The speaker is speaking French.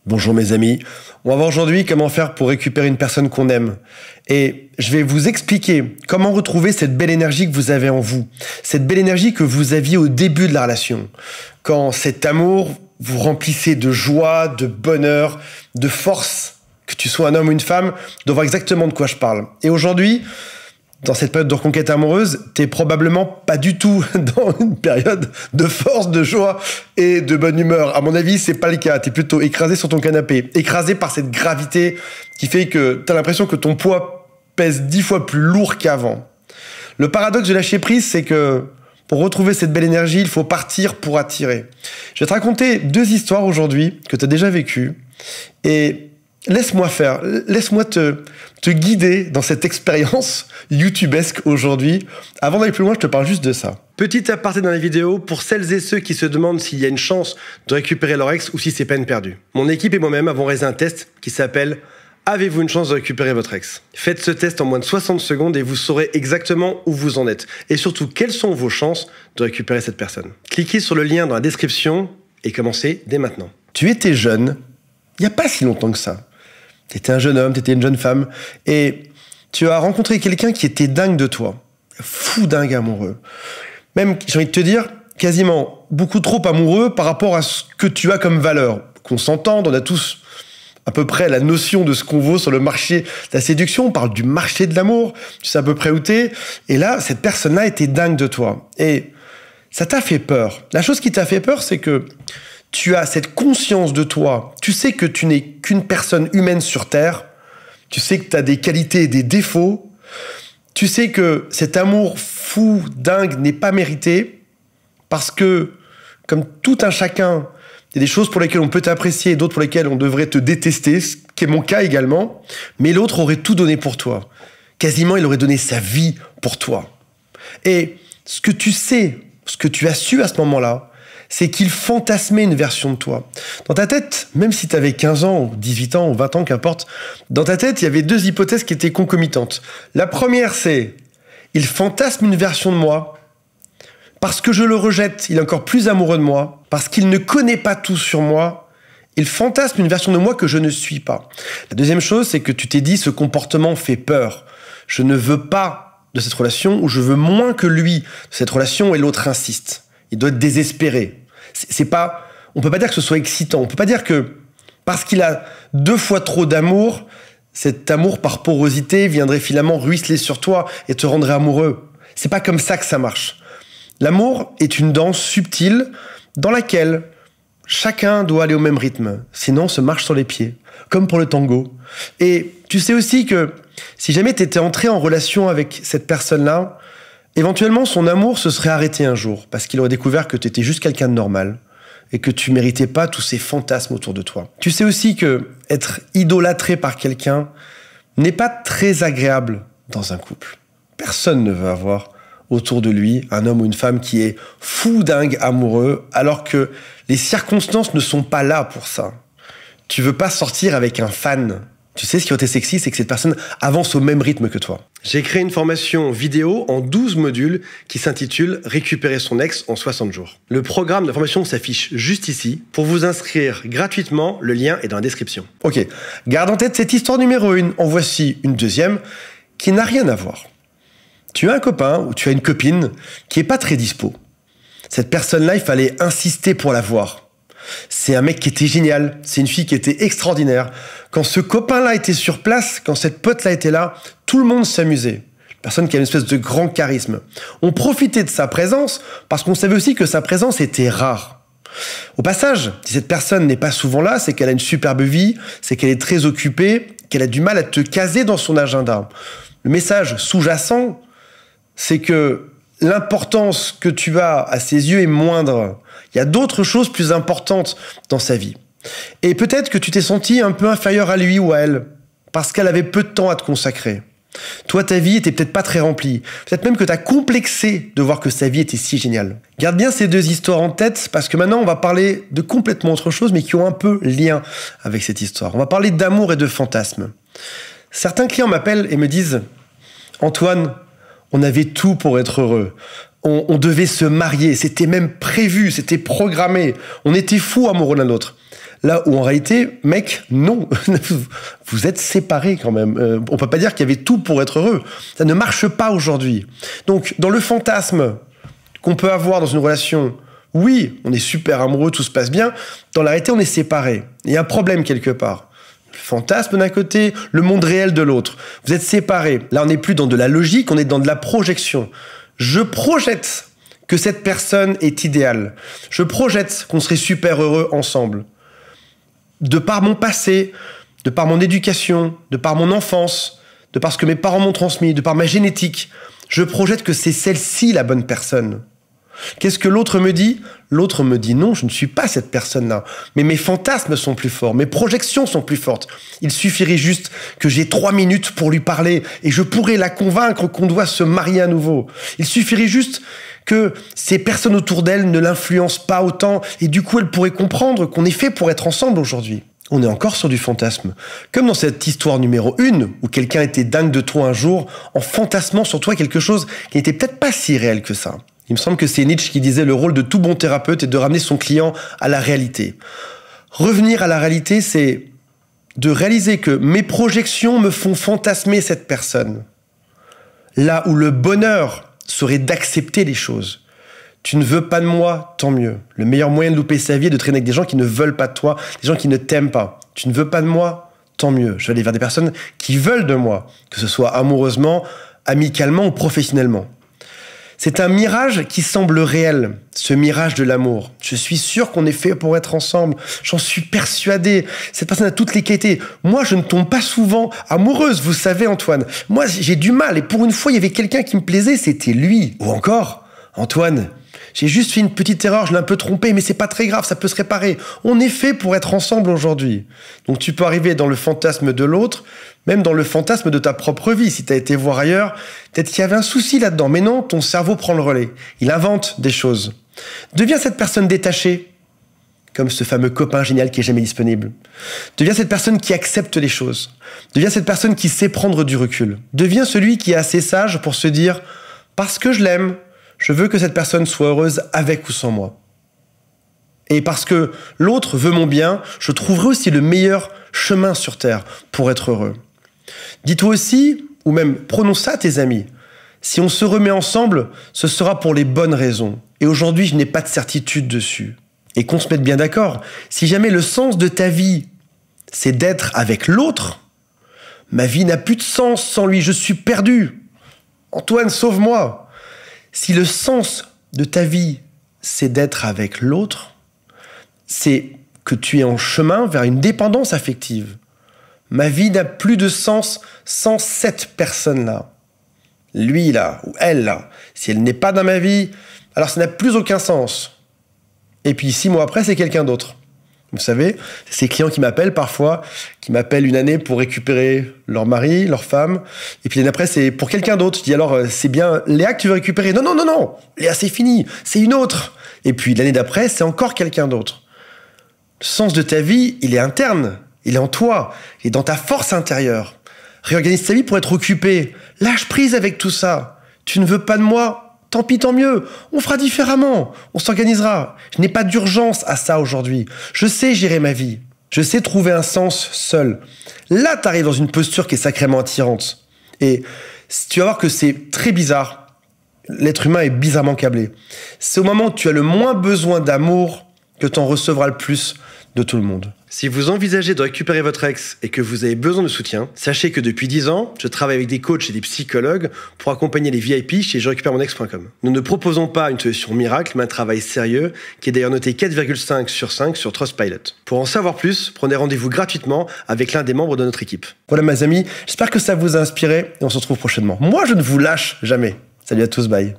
Bonjour mes amis, on va voir aujourd'hui comment faire pour récupérer une personne qu'on aime. Et je vais vous expliquer comment retrouver cette belle énergie que vous avez en vous. Cette belle énergie que vous aviez au début de la relation. Quand cet amour vous remplissait de joie, de bonheur, de force. Que tu sois un homme ou une femme, de voir exactement de quoi je parle. Et aujourd'hui, dans cette période de reconquête amoureuse, t'es probablement pas du tout dans une période de force, de joie et de bonne humeur. À mon avis, c'est pas le cas. T'es plutôt écrasé sur ton canapé, écrasé par cette gravité qui fait que t'as l'impression que ton poids pèse 10 fois plus lourd qu'avant. Le paradoxe de lâcher prise, c'est que pour retrouver cette belle énergie, il faut partir pour attirer. Je vais te raconter 2 histoires aujourd'hui que t'as déjà vécues et laisse-moi faire, laisse-moi te guider dans cette expérience youtubesque aujourd'hui. Avant d'aller plus loin, je te parle juste de ça. Petit aparté dans la vidéo, pour celles et ceux qui se demandent s'il y a une chance de récupérer leur ex ou si c'est peine perdue. Mon équipe et moi-même avons réalisé un test qui s'appelle « Avez-vous une chance de récupérer votre ex ?» Faites ce test en moins de 60 secondes et vous saurez exactement où vous en êtes. Et surtout, quelles sont vos chances de récupérer cette personne. Cliquez sur le lien dans la description et commencez dès maintenant. Tu étais jeune, il n'y a pas si longtemps que ça. T'étais un jeune homme, t'étais une jeune femme, et tu as rencontré quelqu'un qui était dingue de toi. Fou dingue amoureux. Même, j'ai envie de te dire, quasiment beaucoup trop amoureux par rapport à ce que tu as comme valeur. Qu'on s'entende, on a tous à peu près la notion de ce qu'on vaut sur le marché de la séduction. On parle du marché de l'amour, tu sais à peu près où t'es. Et là, cette personne-là était dingue de toi. Et ça t'a fait peur. La chose qui t'a fait peur, c'est que tu as cette conscience de toi. Tu sais que tu n'es qu'une personne humaine sur Terre. Tu sais que tu as des qualités et des défauts. Tu sais que cet amour fou, dingue, n'est pas mérité. Parce que, comme tout un chacun, il y a des choses pour lesquelles on peut t'apprécier et d'autres pour lesquelles on devrait te détester, ce qui est mon cas également. Mais l'autre aurait tout donné pour toi. Quasiment, il aurait donné sa vie pour toi. Et ce que tu sais, ce que tu as su à ce moment-là, c'est qu'il fantasmait une version de toi. Dans ta tête, même si tu avais 15 ans, ou 18 ans, ou 20 ans, qu'importe, dans ta tête, il y avait 2 hypothèses qui étaient concomitantes. La première, c'est « il fantasme une version de moi, parce que je le rejette, il est encore plus amoureux de moi, parce qu'il ne connaît pas tout sur moi, il fantasme une version de moi que je ne suis pas. » La deuxième chose, c'est que tu t'es dit « ce comportement fait peur. Je ne veux pas de cette relation, ou je veux moins que lui de cette relation, et l'autre insiste. » Il doit être désespéré. C'est pas, on peut pas dire que ce soit excitant. On peut pas dire que parce qu'il a 2 fois trop d'amour, cet amour par porosité viendrait finalement ruisseler sur toi et te rendrait amoureux. C'est pas comme ça que ça marche. L'amour est une danse subtile dans laquelle chacun doit aller au même rythme. Sinon, on se marche sur les pieds. Comme pour le tango. Et tu sais aussi que si jamais tu étais entré en relation avec cette personne-là, éventuellement, son amour se serait arrêté un jour parce qu'il aurait découvert que tu étais juste quelqu'un de normal et que tu méritais pas tous ces fantasmes autour de toi. Tu sais aussi que être idolâtré par quelqu'un n'est pas très agréable dans un couple. Personne ne veut avoir autour de lui un homme ou une femme qui est fou dingue amoureux alors que les circonstances ne sont pas là pour ça. Tu veux pas sortir avec un fan. Tu sais, ce qui aurait été sexy, c'est que cette personne avance au même rythme que toi. J'ai créé une formation vidéo en 12 modules qui s'intitule « Récupérer son ex en 60 jours ». Le programme de formation s'affiche juste ici. Pour vous inscrire gratuitement, le lien est dans la description. Ok, garde en tête cette histoire numéro 1. En voici une deuxième qui n'a rien à voir. Tu as un copain ou tu as une copine qui est pas très dispo. Cette personne-là, il fallait insister pour la voir. C'est un mec qui était génial, c'est une fille qui était extraordinaire. Quand ce copain-là était sur place, quand cette pote-là était là, tout le monde s'amusait. Personne qui a une espèce de grand charisme. On profitait de sa présence parce qu'on savait aussi que sa présence était rare. Au passage, si cette personne n'est pas souvent là, c'est qu'elle a une superbe vie, c'est qu'elle est très occupée, qu'elle a du mal à te caser dans son agenda. Le message sous-jacent, c'est que l'importance que tu as à ses yeux est moindre. Il y a d'autres choses plus importantes dans sa vie. Et peut-être que tu t'es senti un peu inférieur à lui ou à elle, parce qu'elle avait peu de temps à te consacrer. Toi, ta vie était peut-être pas très remplie. Peut-être même que tu as complexé de voir que sa vie était si géniale. Garde bien ces 2 histoires en tête, parce que maintenant, on va parler de complètement autre chose, mais qui ont un peu lien avec cette histoire. On va parler d'amour et de fantasme. Certains clients m'appellent et me disent « Antoine, on avait tout pour être heureux. On devait se marier, c'était même prévu, c'était programmé. On était fous amoureux l'un de l'autre. Là où en réalité, mec, non, vous êtes séparés quand même. On peut pas dire qu'il y avait tout pour être heureux. Ça ne marche pas aujourd'hui. Donc, dans le fantasme qu'on peut avoir dans une relation, oui, on est super amoureux, tout se passe bien. Dans la réalité, on est séparés. Il y a un problème quelque part. Le fantasme d'un côté, le monde réel de l'autre. Vous êtes séparés. Là, on n'est plus dans de la logique, on est dans de la projection. Je projette que cette personne est idéale. Je projette qu'on serait super heureux ensemble. De par mon passé, de par mon éducation, de par mon enfance, de par ce que mes parents m'ont transmis, de par ma génétique, je projette que c'est celle-ci la bonne personne. Qu'est-ce que l'autre me dit? L'autre me dit non, je ne suis pas cette personne-là. Mais mes fantasmes sont plus forts, mes projections sont plus fortes. Il suffirait juste que j'ai 3 minutes pour lui parler et je pourrais la convaincre qu'on doit se marier à nouveau. Il suffirait juste que ces personnes autour d'elle ne l'influencent pas autant et du coup elle pourrait comprendre qu'on est fait pour être ensemble aujourd'hui. On est encore sur du fantasme. Comme dans cette histoire numéro 1, où quelqu'un était dingue de toi un jour en fantasmant sur toi quelque chose qui n'était peut-être pas si réel que ça. Il me semble que c'est Nietzsche qui disait le rôle de tout bon thérapeute est de ramener son client à la réalité. Revenir à la réalité, c'est de réaliser que mes projections me font fantasmer cette personne. Là où le bonheur serait d'accepter les choses. Tu ne veux pas de moi, tant mieux. Le meilleur moyen de louper sa vie est de traîner avec des gens qui ne veulent pas de toi, des gens qui ne t'aiment pas. Tu ne veux pas de moi, tant mieux. Je vais aller vers des personnes qui veulent de moi, que ce soit amoureusement, amicalement ou professionnellement. C'est un mirage qui semble réel, ce mirage de l'amour. Je suis sûr qu'on est fait pour être ensemble. J'en suis persuadé. Cette personne a toutes les qualités. Moi, je ne tombe pas souvent amoureuse, vous savez, Antoine. Moi, j'ai du mal. Et pour une fois, il y avait quelqu'un qui me plaisait, c'était lui. Ou encore, Antoine, j'ai juste fait une petite erreur, je l'ai un peu trompé, mais c'est pas très grave, ça peut se réparer. On est fait pour être ensemble aujourd'hui. Donc tu peux arriver dans le fantasme de l'autre, même dans le fantasme de ta propre vie. Si tu as été voir ailleurs, peut-être qu'il y avait un souci là-dedans. Mais non, ton cerveau prend le relais. Il invente des choses. Deviens cette personne détachée, comme ce fameux copain génial qui est jamais disponible. Deviens cette personne qui accepte les choses. Deviens cette personne qui sait prendre du recul. Deviens celui qui est assez sage pour se dire « parce que je l'aime, je veux que cette personne soit heureuse avec ou sans moi. Et parce que l'autre veut mon bien, je trouverai aussi le meilleur chemin sur Terre pour être heureux. » Dis-toi aussi, ou même prononce ça à tes amis, si on se remet ensemble, ce sera pour les bonnes raisons. Et aujourd'hui, je n'ai pas de certitude dessus. Et qu'on se mette bien d'accord, si jamais le sens de ta vie, c'est d'être avec l'autre, ma vie n'a plus de sens sans lui, je suis perdu. Antoine, sauve-moi. Si le sens de ta vie, c'est d'être avec l'autre, c'est que tu es en chemin vers une dépendance affective. Ma vie n'a plus de sens sans cette personne-là. Lui, là, ou elle, là. Si elle n'est pas dans ma vie, alors ça n'a plus aucun sens. Et puis 6 mois après, c'est quelqu'un d'autre. Vous savez, c'est ces clients qui m'appellent parfois, qui m'appellent une année pour récupérer leur mari, leur femme, et puis l'année après, c'est pour quelqu'un d'autre. Je dis alors, c'est bien Léa que tu veux récupérer? Non, non, non, non, Léa, c'est fini, c'est une autre. Et puis l'année d'après, c'est encore quelqu'un d'autre. Le sens de ta vie, il est interne, il est en toi, il est dans ta force intérieure. Réorganise ta vie pour être occupé. Lâche prise avec tout ça. Tu ne veux pas de moi? Tant pis, tant mieux. On fera différemment. On s'organisera. Je n'ai pas d'urgence à ça aujourd'hui. Je sais gérer ma vie. Je sais trouver un sens seul. Là, tu arrives dans une posture qui est sacrément attirante. Et tu vas voir que c'est très bizarre. L'être humain est bizarrement câblé. C'est au moment où tu as le moins besoin d'amour que tu en recevras le plus de tout le monde. Si vous envisagez de récupérer votre ex et que vous avez besoin de soutien, sachez que depuis 10 ans, je travaille avec des coachs et des psychologues pour accompagner les VIP chez jerécupéremonex.com. Nous ne proposons pas une solution miracle, mais un travail sérieux qui est d'ailleurs noté 4,5 sur 5 sur Trustpilot. Pour en savoir plus, prenez rendez-vous gratuitement avec l'un des membres de notre équipe. Voilà mes amis, j'espère que ça vous a inspiré et on se retrouve prochainement. Moi, je ne vous lâche jamais. Salut à tous, bye.